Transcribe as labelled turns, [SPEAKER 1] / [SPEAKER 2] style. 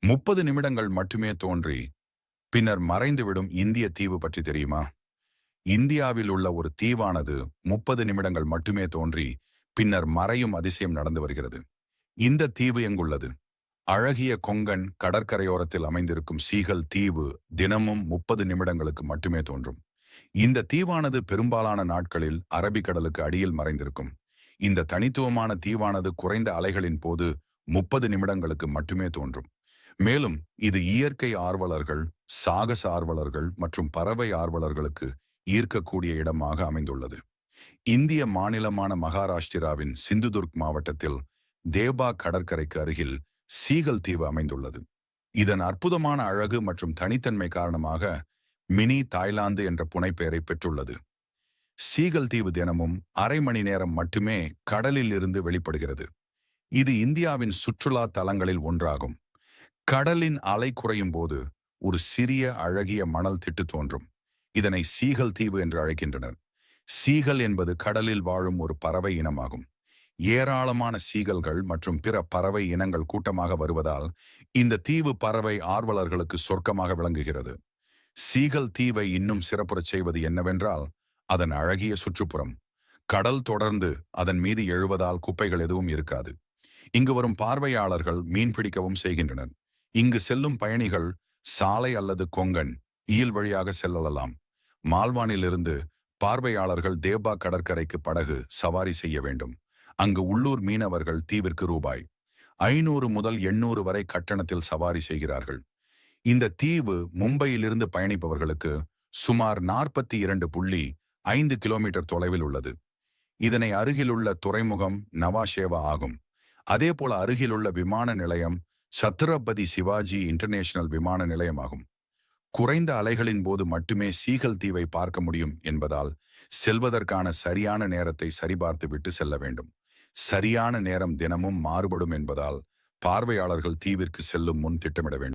[SPEAKER 1] 30 நிமிடங்கள் மட்டுமே தோன்றி பின்னர் மறைந்துவிடும் இந்திய தீவு பற்றி தெரியுமா? இந்தியாவில் உள்ள ஒரு தீவானது 30 நிமிடங்கள் மட்டுமே தோன்றி பின்னர் மறையும் அதிசயம் நடந்து வருகிறது. இந்த தீவு எங்குள்ளது? அழகிய கொங்கன் கடற்கரையோரத்தில் அமைந்திருக்கும் சீகல் தீவு தினமும் 30 நிமிடங்களுக்கு மட்டுமே தோன்றும். இந்த தீவானது பெரும்பாலான நாட்களில் அரபிக்கடலுக்கு அடியில் மறைந்திருக்கும். இந்த தனித்துவமான தீவானது குறைந்த அலைகளின் போது 30 நிமிடங்களுக்கு மட்டுமே தோன்றும். மேலும் இது இயற்கை ஆர்வலர்கள், சாகச ஆர்வலர்கள் மற்றும் பறவை ஆர்வலர்களுக்கு ஈர்க்கக்கூடிய இடமாக அமைந்துள்ளது. இந்திய மாநிலமான மகாராஷ்டிராவின் சிந்துதுர்க் மாவட்டத்தில் தேபா கடற்கரைக்கு அருகில் சீகல் தீவு அமைந்துள்ளது. இதன் அற்புதமான அழகு மற்றும் தனித்தன்மை காரணமாக மினி தாய்லாந்து என்ற புனைப்பெயரை பெற்றுள்ளது. சீகல் தீவு தினமும் அரை மணி நேரம் மட்டுமே கடலில் இருந்து வெளிப்படுகிறது. இது இந்தியாவின் சுற்றுலா தலங்களில் ஒன்றாகும். கடலின் அலை குறையும் போது ஒரு சிறிய அழகிய மணல் திட்டு தோன்றும். இதனை சீகல் தீவு என்று அழைக்கின்றனர். சீகல் என்பது கடலில் வாழும் ஒரு பறவை இனமாகும். ஏராளமான சீகல்கள் மற்றும் பிற பறவை இனங்கள் கூட்டமாக வருவதால் இந்த தீவு பறவை ஆர்வலர்களுக்கு சொர்க்கமாக விளங்குகிறது. சீகல் தீவை இன்னும் சிறப்புறச் செய்வது என்னவென்றால் அதன் அழகிய சுற்றுப்புறம். கடல் தொடர்ந்து அதன் மீது எழுவதால் குப்பைகள் எதுவும் இருக்காது. இங்கு வரும் பார்வையாளர்கள் மீன் பிடிக்கவும் செய்கின்றனர். இங்கு செல்லும் பயணிகள் சாலை அல்லது கொங்கன் ஈல் வழியாக செல்லலாம். மால்வானிலிருந்து பார்வையாளர்கள் தேபா கடற்கரைக்கு படகு சவாரி செய்ய வேண்டும். அங்கு உள்ளூர் மீனவர்கள் தீவிற்கு ரூபாய் 500 முதல் 800 வரை கட்டணத்தில் சவாரி செய்கிறார்கள். இந்த தீவு மும்பையிலிருந்து பயணிப்பவர்களுக்கு சுமார் 42.5 கிலோமீட்டர் தொலைவில் உள்ளது. இதனை அருகிலுள்ள துறைமுகம் நவாஷேவா ஆகும். அதேபோல அருகிலுள்ள விமான நிலையம் சத்ரபதி சிவாஜி இன்டர்நேஷனல் விமான நிலையமாகும். குறைந்த அலைகளின் போது மட்டுமே சீகல் தீவை பார்க்க முடியும் என்பதால் செல்வதற்கான சரியான நேரத்தை சரிபார்த்து விட்டு செல்ல வேண்டும். சரியான நேரம் தினமும் மாறுபடும் என்பதால் பார்வையாளர்கள் தீவிற்கு செல்லும் முன் திட்டமிட வேண்டும்.